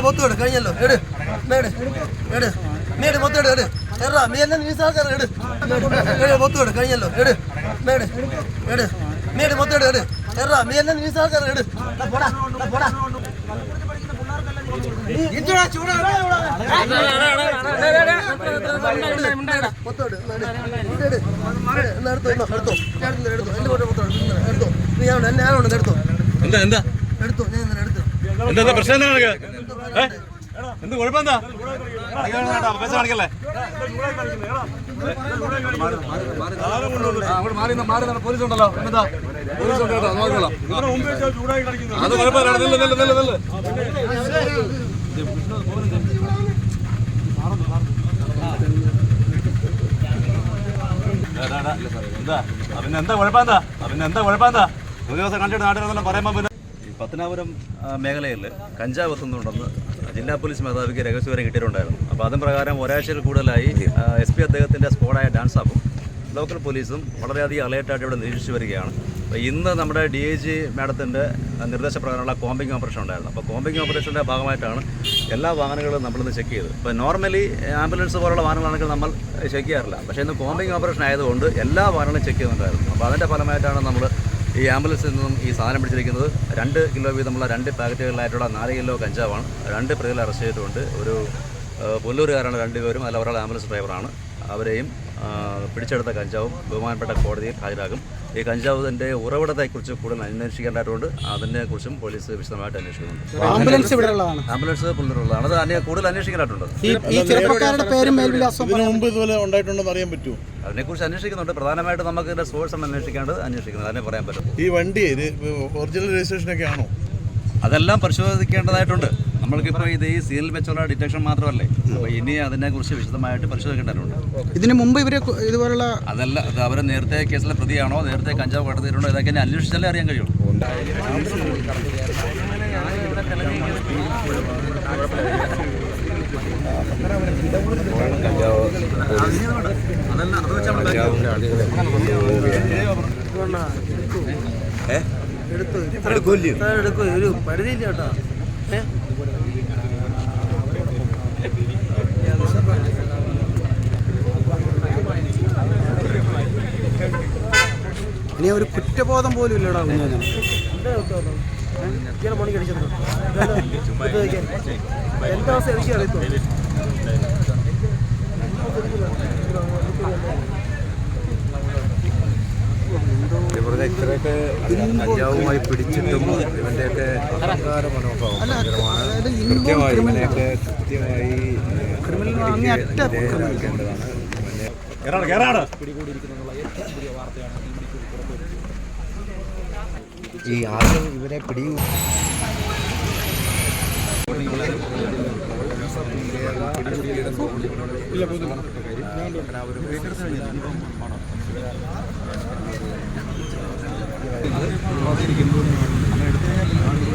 മൊത്തം കഴിഞ്ഞല്ലോ എട് മേട് എട് മേട് മൊത്തം എട് എറാ നീ എല്ലാം നീസാക്കാറ് എട് മൊത്തം കഴിഞ്ഞല്ലോ എട് മേട് എട് മേട് മൊത്തം എട് എറാ നീ എല്ലാം നീസാക്കാറ് എട് പോടാ പോടാ എന്താ പ്രശ്നം എന്ത് കുഴപ്പമെന്താ പൈസ കാണിക്കല്ലേ അങ്ങോട്ട് മാറി പോലീസ് ഉണ്ടല്ലോ എന്താ പോലീസ് ഉണ്ട് കേട്ടോ നോക്കണം അത് കുഴപ്പമില്ല എന്താ എന്താ കുഴപ്പമെന്താ ഒരു ദിവസം കണ്ടിട്ട് നാട്ടുകാരെല്ലാം പറയുമ്പോൾ പിന്നെ പത്തനാപുരം മേഖലയിൽ കഞ്ചാവ് എത്തുന്നുണ്ടെന്ന് ജില്ലാ പോലീസ് മേധാവിക്ക് രഹസ്യവിവരം കിട്ടിയിട്ടുണ്ടായിരുന്നു. അപ്പോൾ അതും പ്രകാരം ഒരാഴ്ചയിൽ കൂടുതലായി SP അദ്ദേഹത്തിൻ്റെ സ്ക്വാഡായ ഡാൻസ് ആപ്പും ലോക്കൽ പോലീസും വളരെയധികം അലേർട്ടായിട്ട് ഇവിടെ നിരീക്ഷിച്ച് വരികയാണ്. അപ്പോൾ ഇന്ന് നമ്മുടെ DIG മാഡത്തിൻ്റെ നിർദ്ദേശപ്രകാരമുള്ള കോമ്പിംഗ് ഓപ്പറേഷൻ ഉണ്ടായിരുന്നു. അപ്പോൾ കോമ്പിംഗ് ഓപ്പറേഷൻ്റെ ഭാഗമായിട്ടാണ് എല്ലാ വാഹനങ്ങളും നമ്മളിന്ന് ചെക്ക് ചെയ്തത്. ഇപ്പോൾ നോർമലി ആംബുലൻസ് പോലുള്ള വാഹനങ്ങളാണെങ്കിൽ നമ്മൾ ചെക്ക് ചെയ്യാറില്ല. പക്ഷേ ഇന്ന് കോമ്പിംഗ് ഓപ്പറേഷൻ ആയതുകൊണ്ട് എല്ലാ വാഹനങ്ങളും ചെക്ക് ചെയ്യുന്നുണ്ടായിരുന്നു. അപ്പോൾ അതിൻ്റെ ഫലമായിട്ടാണ് നമ്മൾ ഈ ആംബുലൻസിൽ നിന്നും ഈ സാധനം പിടിച്ചിരിക്കുന്നത്. 2 കിലോ വീതമുള്ള 2 പാക്കറ്റുകളിലായിട്ടുള്ള 4 കിലോ കഞ്ചാവാണ്. 2 പ്രതികളെ അറസ്റ്റ് ചെയ്തിട്ടുണ്ട്. ഒരു പുല്ലൂരുകാരാണ് 2 പേരും, അല്ല ഒരാൾ ആംബുലൻസ് ഡ്രൈവറാണ്. അവരെയും പിടിച്ചെടുത്ത കഞ്ചാവും ബഹുമാനപ്പെട്ട കോടതിയിൽ ഹാജരാക്കും. ഈ കഞ്ചാവിൻ്റെ ഉറവിടത്തെക്കുറിച്ച് കൂടുതൽ അന്വേഷിക്കേണ്ടതായിട്ടുണ്ട്. അതിനെക്കുറിച്ചും പോലീസ് വിശദമായിട്ട് അന്വേഷിക്കുന്നുണ്ട്. ആംബുലൻസ് പുല്ലൂരുള്ളതാണ്. അത് കൂടുതൽ അന്വേഷിക്കാനായിട്ടുണ്ട്. അതിനെക്കുറിച്ച് അന്വേഷിക്കുന്നുണ്ട്. പ്രധാനമായിട്ട് നമുക്ക് ഇതിൻ്റെ സോഴ്സ് അന്വേഷിക്കുന്നത് അതിനെ പറയാൻ പറ്റും. ഈ വണ്ടി ഒറിജിനൽ രജിസ്ട്രേഷനൊക്കെ ആണോ? അതെല്ലാം പരിശോധിക്കേണ്ടതായിട്ടുണ്ട്. നമ്മൾക്കിപ്പോൾ ഇത് ഈ സീനിൽ വെച്ചുള്ള ഡിറ്റക്ഷൻ മാത്രമല്ലേ, അപ്പോൾ ഇനി അതിനെക്കുറിച്ച് വിശദമായിട്ട് പരിശോധിക്കേണ്ടതുണ്ട്. ഇതിന് മുമ്പ് ഇവരെ ഇതുപോലുള്ള അതല്ല, അവർ നേരത്തെ കേസിലെ പ്രതിയാണോ, നേരത്തെ കഞ്ചാവ് കടത്തിയിട്ടുണ്ടോ, ഇതൊക്കെ ഇനി അന്വേഷിച്ചാലേ അറിയാൻ കഴിയുള്ളൂ. എടുക്കും ഒരു പരിധിയില്ല കേട്ടോ. ഇനി ഒരു കുറ്റബോധം പോലും ഇല്ലടാ. മണിക്ക് അടിച്ചിട്ടുണ്ടോ എന്താ അവസ്ഥ എനിക്ക് അറിയത്തുള്ളൂ. ഇവരുടെ ഇത്രയൊക്കെ കഞ്ചാവുമായി പിടിച്ചിട്ടും ഇവൻ്റെയൊക്കെ അഹങ്കാര മനോഭാവം കൃത്യമായി ഇവനെയൊക്കെ കൃത്യമായി ഈ ആദ്യം ഇവരെ പിടിയും നമ്മൾ എടുത്തു കഴിഞ്ഞാൽ